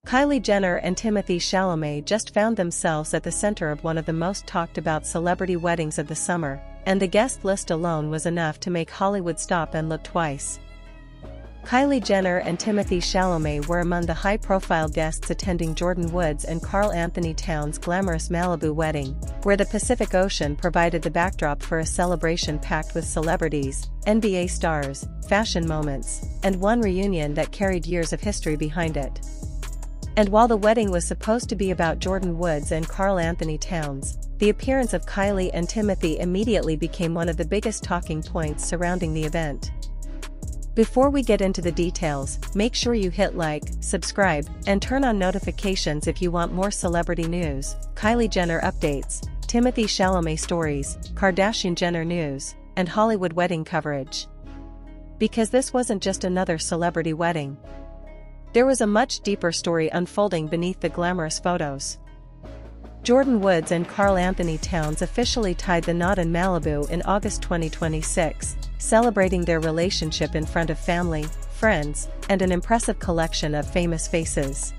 Kylie Jenner and Timothée Chalamet just found themselves at the center of one of the most talked about celebrity weddings of the summer, and the guest list alone was enough to make Hollywood stop and look twice. Kylie Jenner and Timothée Chalamet were among the high-profile guests attending Jordyn Woods and Karl-Anthony Towns' glamorous Malibu wedding, where the Pacific Ocean provided the backdrop for a celebration packed with celebrities, NBA stars, fashion moments, and one reunion that carried years of history behind it. And while the wedding was supposed to be about Jordyn Woods and Karl-Anthony Towns, the appearance of Kylie and Timothee immediately became one of the biggest talking points surrounding the event. Before we get into the details, make sure you hit like, subscribe, and turn on notifications if you want more celebrity news, Kylie Jenner updates, Timothée Chalamet stories, Kardashian Jenner news, and Hollywood wedding coverage. Because this wasn't just another celebrity wedding. There was a much deeper story unfolding beneath the glamorous photos. Jordyn Woods and Karl-Anthony Towns officially tied the knot in Malibu in August 2026, celebrating their relationship in front of family, friends, and an impressive collection of famous faces.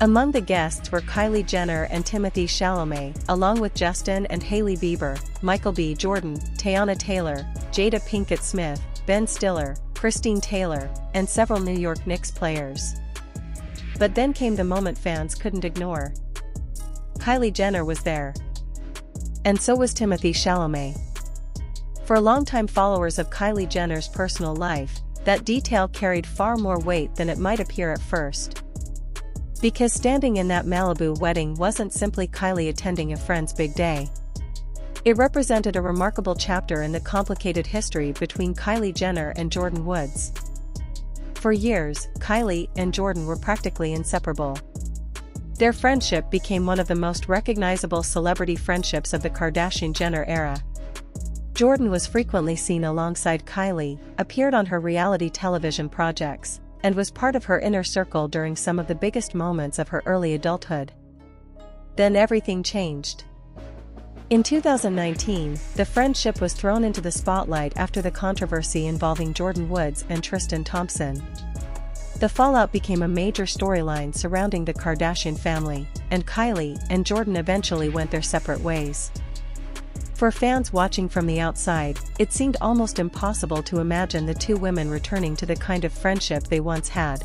Among the guests were Kylie Jenner and Timothée Chalamet, along with Justin and Hailey Bieber, Michael B. Jordan, Teyana Taylor, Jada Pinkett Smith, Ben Stiller, Christine Taylor, and several New York Knicks players. But then came the moment fans couldn't ignore. Kylie Jenner was there. And so was Timothée Chalamet. For longtime followers of Kylie Jenner's personal life, that detail carried far more weight than it might appear at first. Because standing in that Malibu wedding wasn't simply Kylie attending a friend's big day. It represented a remarkable chapter in the complicated history between Kylie Jenner and Jordyn Woods. For years, Kylie and Jordyn were practically inseparable. Their friendship became one of the most recognizable celebrity friendships of the Kardashian-Jenner era. Jordyn was frequently seen alongside Kylie, appeared on her reality television projects, and was part of her inner circle during some of the biggest moments of her early adulthood. Then everything changed. In 2019, the friendship was thrown into the spotlight after the controversy involving Jordyn Woods and Tristan Thompson. The fallout became a major storyline surrounding the Kardashian family, and Kylie and Jordyn eventually went their separate ways. For fans watching from the outside, it seemed almost impossible to imagine the two women returning to the kind of friendship they once had.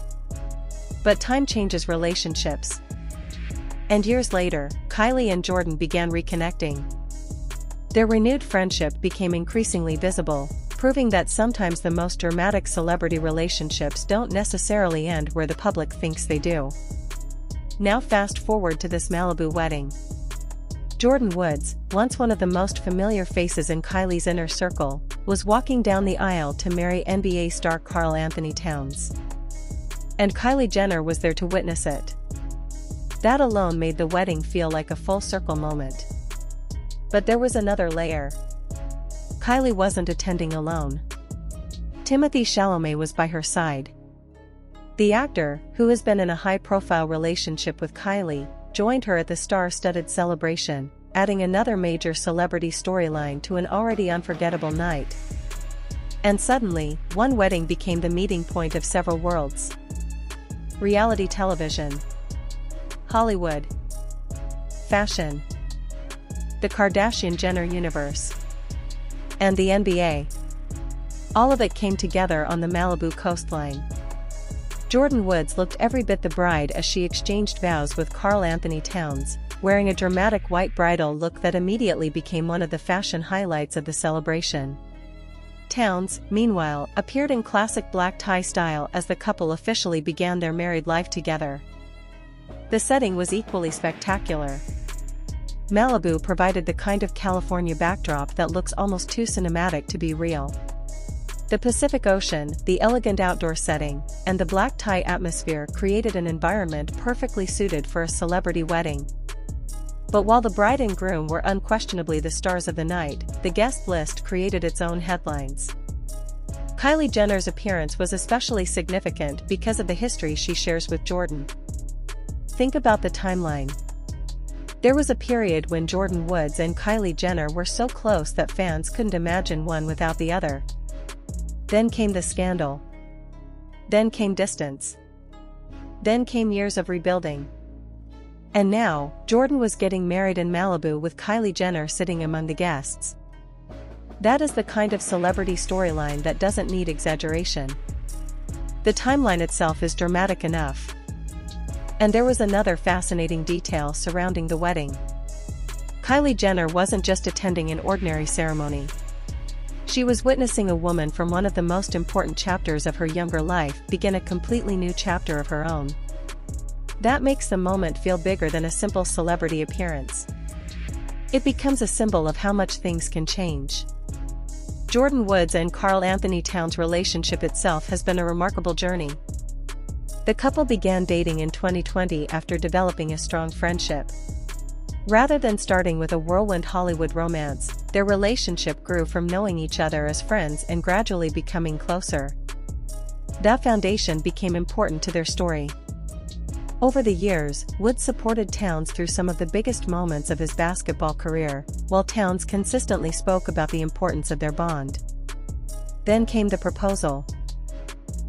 But time changes relationships. And years later, Kylie and Jordyn began reconnecting. Their renewed friendship became increasingly visible, proving that sometimes the most dramatic celebrity relationships don't necessarily end where the public thinks they do. Now fast forward to this Malibu wedding. Jordyn Woods, once one of the most familiar faces in Kylie's inner circle, was walking down the aisle to marry NBA star Karl-Anthony Towns. And Kylie Jenner was there to witness it. That alone made the wedding feel like a full-circle moment. But there was another layer. Kylie wasn't attending alone. Timothée Chalamet was by her side. The actor, who has been in a high-profile relationship with Kylie, joined her at the star-studded celebration, adding another major celebrity storyline to an already unforgettable night. And suddenly, one wedding became the meeting point of several worlds. Reality television, Hollywood, fashion, the Kardashian-Jenner universe, and the NBA. All of it came together on the Malibu coastline. Jordyn Woods looked every bit the bride as she exchanged vows with Karl-Anthony Towns, wearing a dramatic white bridal look that immediately became one of the fashion highlights of the celebration. Towns, meanwhile, appeared in classic black tie style as the couple officially began their married life together. The setting was equally spectacular. Malibu provided the kind of California backdrop that looks almost too cinematic to be real. The Pacific Ocean, the elegant outdoor setting, and the black tie atmosphere created an environment perfectly suited for a celebrity wedding. But while the bride and groom were unquestionably the stars of the night, the guest list created its own headlines. Kylie Jenner's appearance was especially significant because of the history she shares with Jordyn. Think about the timeline. There was a period when Jordyn Woods and Kylie Jenner were so close that fans couldn't imagine one without the other. Then came the scandal. Then came distance. Then came years of rebuilding. And now, Jordyn was getting married in Malibu with Kylie Jenner sitting among the guests. That is the kind of celebrity storyline that doesn't need exaggeration. The timeline itself is dramatic enough. And there was another fascinating detail surrounding the wedding. Kylie Jenner wasn't just attending an ordinary ceremony. She was witnessing a woman from one of the most important chapters of her younger life begin a completely new chapter of her own. That makes the moment feel bigger than a simple celebrity appearance. It becomes a symbol of how much things can change. Jordyn Woods and Karl-Anthony Towns' relationship itself has been a remarkable journey. The couple began dating in 2020 after developing a strong friendship. Rather than starting with a whirlwind Hollywood romance, their relationship grew from knowing each other as friends and gradually becoming closer. That foundation became important to their story. Over the years, Woods supported Towns through some of the biggest moments of his basketball career, while Towns consistently spoke about the importance of their bond. Then came the proposal.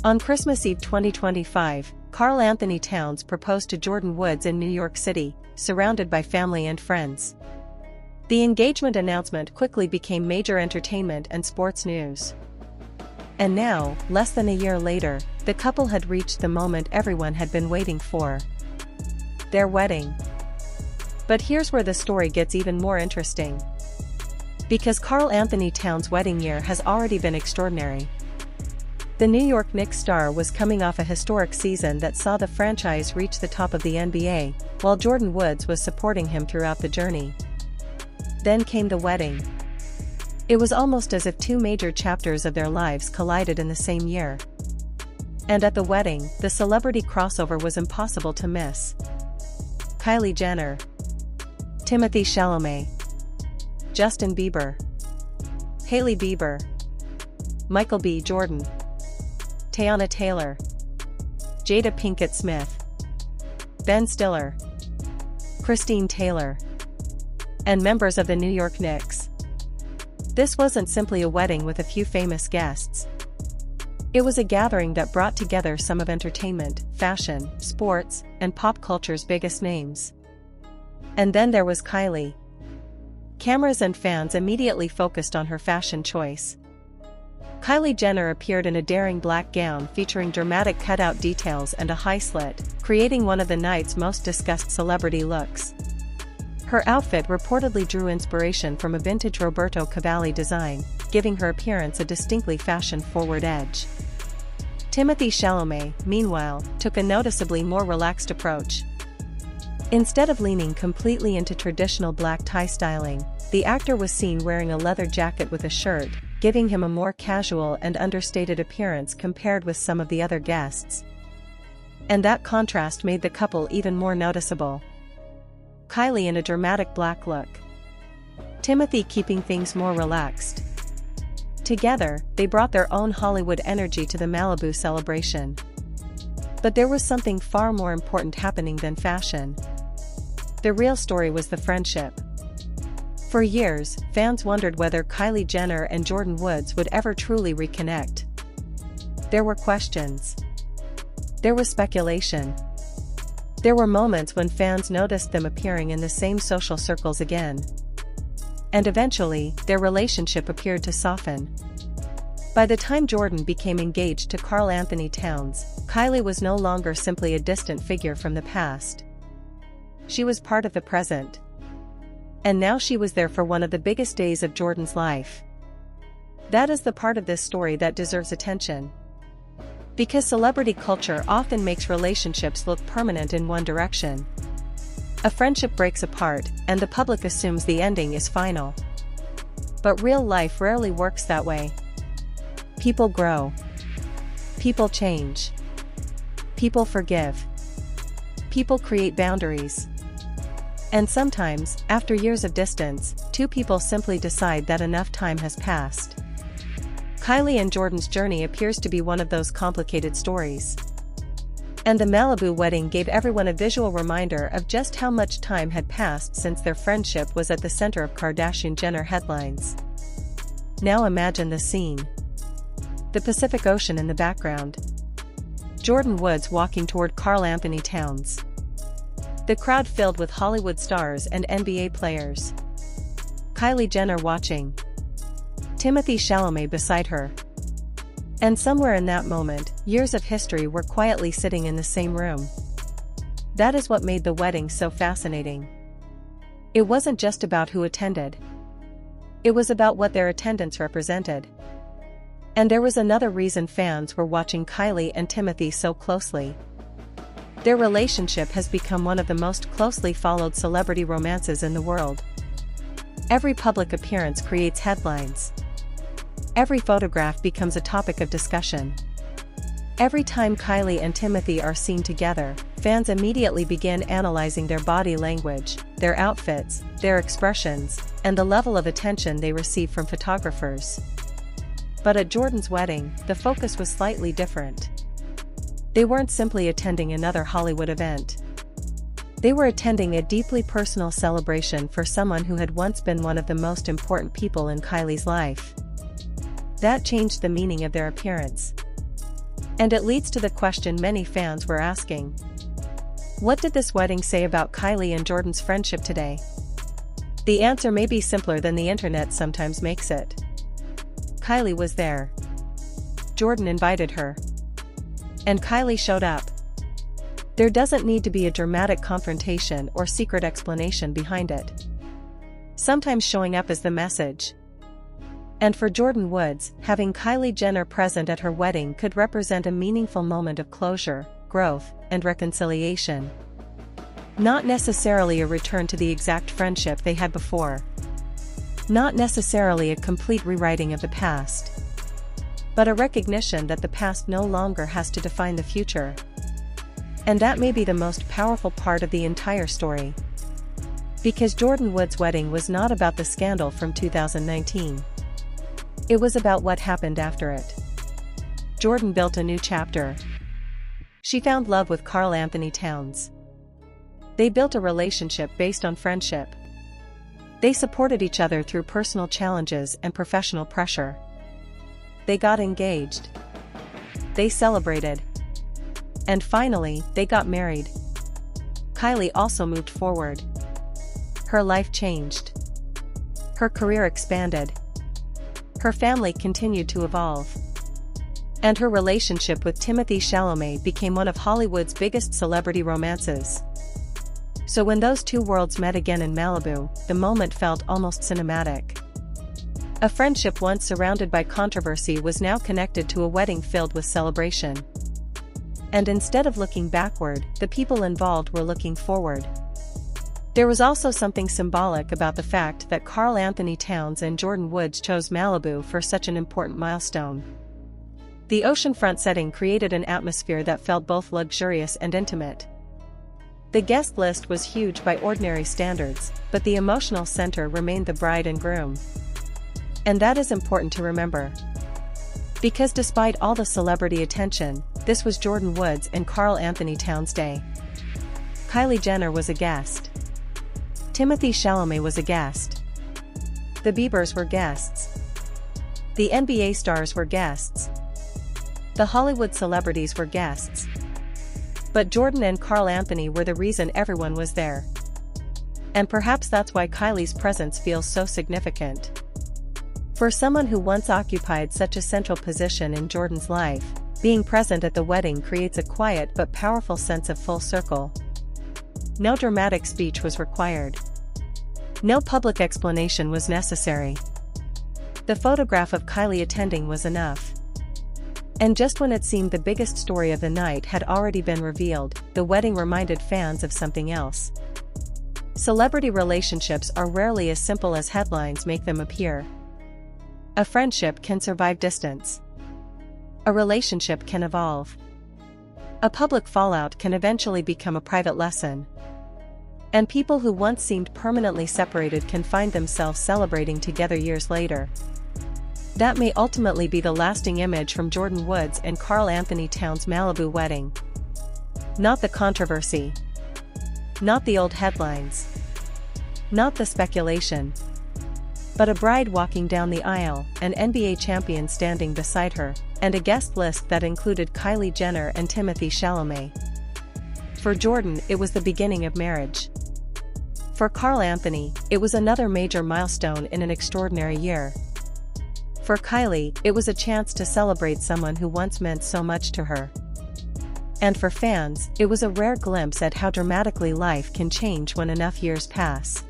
On Christmas Eve 2025, Karl-Anthony Towns proposed to Jordyn Woods in New York City, surrounded by family and friends. The engagement announcement quickly became major entertainment and sports news. And now, less than a year later, the couple had reached the moment everyone had been waiting for: their wedding. But here's where the story gets even more interesting. Because Karl-Anthony Towns' wedding year has already been extraordinary. The New York Knicks star was coming off a historic season that saw the franchise reach the top of the NBA, while Jordyn Woods was supporting him throughout the journey. Then came the wedding. It was almost as if two major chapters of their lives collided in the same year. And at the wedding, the celebrity crossover was impossible to miss. Kylie Jenner, Timothée Chalamet, Justin Bieber, Hailey Bieber, Michael B. Jordan, Teyana Taylor, Jada Pinkett Smith, Ben Stiller, Christine Taylor, and members of the New York Knicks. This wasn't simply a wedding with a few famous guests. It was a gathering that brought together some of entertainment, fashion, sports, and pop culture's biggest names. And then there was Kylie. Cameras and fans immediately focused on her fashion choice. Kylie Jenner appeared in a daring black gown featuring dramatic cutout details and a high slit, creating one of the night's most discussed celebrity looks. Her outfit reportedly drew inspiration from a vintage Roberto Cavalli design, giving her appearance a distinctly fashion-forward edge. Timothée Chalamet, meanwhile, took a noticeably more relaxed approach. Instead of leaning completely into traditional black tie styling, the actor was seen wearing a leather jacket with a shirt, giving him a more casual and understated appearance compared with some of the other guests. And that contrast made the couple even more noticeable. Kylie in a dramatic black look, Timothée keeping things more relaxed. Together, they brought their own Hollywood energy to the Malibu celebration. But there was something far more important happening than fashion. The real story was the friendship. For years, fans wondered whether Kylie Jenner and Jordyn Woods would ever truly reconnect. There were questions. There was speculation. There were moments when fans noticed them appearing in the same social circles again. And eventually, their relationship appeared to soften. By the time Jordyn became engaged to Karl-Anthony Towns, Kylie was no longer simply a distant figure from the past. She was part of the present. And now she was there for one of the biggest days of Jordyn's life. That is the part of this story that deserves attention. Because celebrity culture often makes relationships look permanent in one direction. A friendship breaks apart, and the public assumes the ending is final. But real life rarely works that way. People grow. People change. People forgive. People create boundaries. And sometimes, after years of distance, two people simply decide that enough time has passed. Kylie and Jordyn's journey appears to be one of those complicated stories. And the Malibu wedding gave everyone a visual reminder of just how much time had passed since their friendship was at the center of Kardashian-Jenner headlines. Now imagine the scene. The Pacific Ocean in the background. Jordyn Woods walking toward Karl-Anthony Towns. The crowd filled with Hollywood stars and NBA players. Kylie Jenner watching. Timothée Chalamet beside her. And somewhere in that moment, years of history were quietly sitting in the same room. That is what made the wedding so fascinating. It wasn't just about who attended. It was about what their attendance represented. And there was another reason fans were watching Kylie and Timothee so closely. Their relationship has become one of the most closely followed celebrity romances in the world. Every public appearance creates headlines. Every photograph becomes a topic of discussion. Every time Kylie and Timothee are seen together, fans immediately begin analyzing their body language, their outfits, their expressions, and the level of attention they receive from photographers. But at Jordyn's wedding, the focus was slightly different. They weren't simply attending another Hollywood event. They were attending a deeply personal celebration for someone who had once been one of the most important people in Kylie's life. That changed the meaning of their appearance. And it leads to the question many fans were asking. What did this wedding say about Kylie and Jordyn's friendship today? The answer may be simpler than the internet sometimes makes it. Kylie was there. Jordyn invited her. And Kylie showed up. There doesn't need to be a dramatic confrontation or secret explanation behind it. Sometimes showing up is the message. And for Jordyn Woods, having Kylie Jenner present at her wedding could represent a meaningful moment of closure, growth, and reconciliation. Not necessarily a return to the exact friendship they had before. Not necessarily a complete rewriting of the past. But a recognition that the past no longer has to define the future. And that may be the most powerful part of the entire story. Because Jordyn Woods' wedding was not about the scandal from 2019. It was about what happened after it. Jordyn built a new chapter. She found love with Karl-Anthony Towns. They built a relationship based on friendship. They supported each other through personal challenges and professional pressure. They got engaged. They celebrated. And finally, they got married. Kylie also moved forward. Her life changed. Her career expanded. Her family continued to evolve. And her relationship with Timothée Chalamet became one of Hollywood's biggest celebrity romances. So when those two worlds met again in Malibu, the moment felt almost cinematic. A friendship once surrounded by controversy was now connected to a wedding filled with celebration. And instead of looking backward, the people involved were looking forward. There was also something symbolic about the fact that Karl-Anthony Towns and Jordyn Woods chose Malibu for such an important milestone. The oceanfront setting created an atmosphere that felt both luxurious and intimate. The guest list was huge by ordinary standards, but the emotional center remained the bride and groom. And that is important to remember. Because despite all the celebrity attention, this was Jordyn Woods and Karl-Anthony Towns' day. Kylie Jenner was a guest. Timothée Chalamet was a guest. The Biebers were guests. The NBA stars were guests. The Hollywood celebrities were guests. But Jordyn and Karl-Anthony were the reason everyone was there. And perhaps that's why Kylie's presence feels so significant. For someone who once occupied such a central position in Jordyn's life, being present at the wedding creates a quiet but powerful sense of full circle. No dramatic speech was required. No public explanation was necessary. The photograph of Kylie attending was enough. And just when it seemed the biggest story of the night had already been revealed, the wedding reminded fans of something else. Celebrity relationships are rarely as simple as headlines make them appear. A friendship can survive distance. A relationship can evolve. A public fallout can eventually become a private lesson. And people who once seemed permanently separated can find themselves celebrating together years later. That may ultimately be the lasting image from Jordyn Woods and Karl-Anthony Towns' Malibu wedding. Not the controversy. Not the old headlines. Not the speculation. but a bride walking down the aisle, an NBA champion standing beside her, and a guest list that included Kylie Jenner and Timothée Chalamet. For Jordyn, it was the beginning of marriage. For Karl-Anthony, it was another major milestone in an extraordinary year. For Kylie, it was a chance to celebrate someone who once meant so much to her. And for fans, it was a rare glimpse at how dramatically life can change when enough years pass.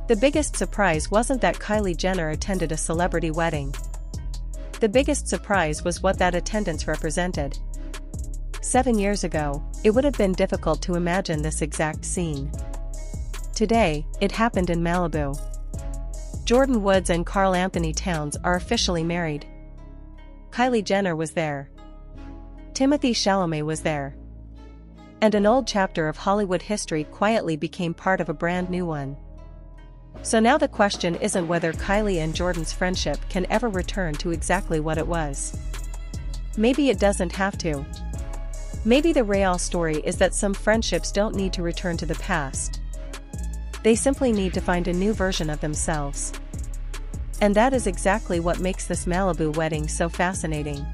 The biggest surprise wasn't that Kylie Jenner attended a celebrity wedding. The biggest surprise was what that attendance represented. 7 years ago, it would have been difficult to imagine this exact scene. Today, it happened in Malibu. Jordyn Woods and Karl-Anthony Towns are officially married. Kylie Jenner was there. Timothée Chalamet was there. And an old chapter of Hollywood history quietly became part of a brand new one. So now the question isn't whether Kylie and Jordyn's friendship can ever return to exactly what it was. Maybe it doesn't have to. Maybe the real story is that some friendships don't need to return to the past. They simply need to find a new version of themselves. And that is exactly what makes this Malibu wedding so fascinating.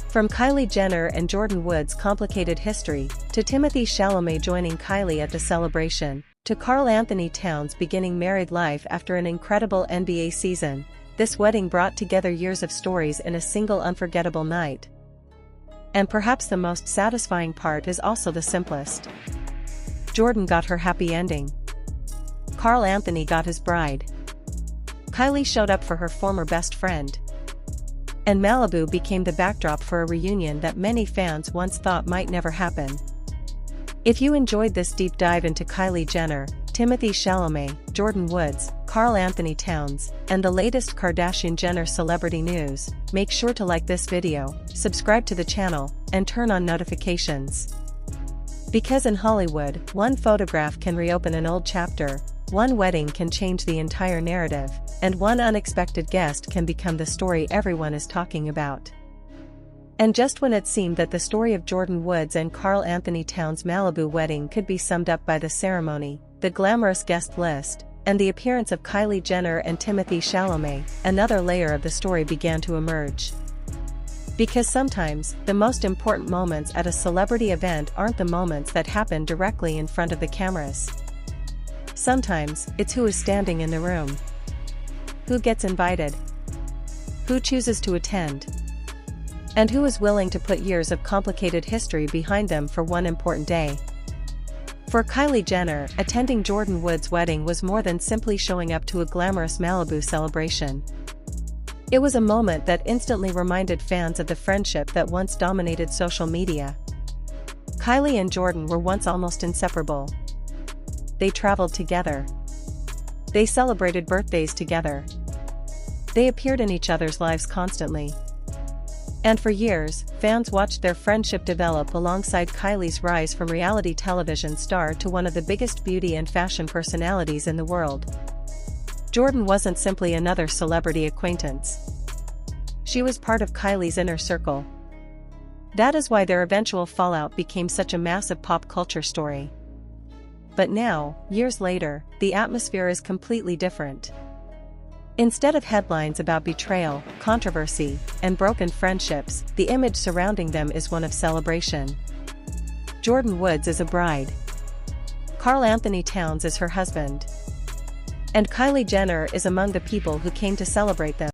From Kylie Jenner and Jordyn Woods' complicated history, to Timothée Chalamet joining Kylie at the celebration, to Karl-Anthony Towns beginning married life after an incredible NBA season, this wedding brought together years of stories in a single unforgettable night. And perhaps the most satisfying part is also the simplest. Jordyn got her happy ending. Karl-Anthony got his bride. Kylie showed up for her former best friend. And Malibu became the backdrop for a reunion that many fans once thought might never happen. If you enjoyed this deep dive into Kylie Jenner, Timothée Chalamet, Jordyn Woods, Karl-Anthony Towns, and the latest Kardashian-Jenner celebrity news, make sure to like this video, subscribe to the channel, and turn on notifications. Because in Hollywood, one photograph can reopen an old chapter, one wedding can change the entire narrative, and one unexpected guest can become the story everyone is talking about. And just when it seemed that the story of Jordyn Woods and Karl-Anthony Towns' Malibu wedding could be summed up by the ceremony, the glamorous guest list, and the appearance of Kylie Jenner and Timothée Chalamet, another layer of the story began to emerge. Because sometimes, the most important moments at a celebrity event aren't the moments that happen directly in front of the cameras. Sometimes, it's who is standing in the room. Who gets invited? Who chooses to attend? And who is willing to put years of complicated history behind them for one important day? For Kylie Jenner, attending Jordyn Woods' wedding was more than simply showing up to a glamorous Malibu celebration. It was a moment that instantly reminded fans of the friendship that once dominated social media. Kylie and Jordyn were once almost inseparable. They traveled together. They celebrated birthdays together. They appeared in each other's lives constantly. And for years, fans watched their friendship develop alongside Kylie's rise from reality television star to one of the biggest beauty and fashion personalities in the world. Jordyn wasn't simply another celebrity acquaintance. She was part of Kylie's inner circle. That is why their eventual fallout became such a massive pop culture story. But now, years later, the atmosphere is completely different. Instead of headlines about betrayal, controversy, and broken friendships, the image surrounding them is one of celebration. Jordyn Woods is a bride. Karl-Anthony Towns is her husband. And Kylie Jenner is among the people who came to celebrate them.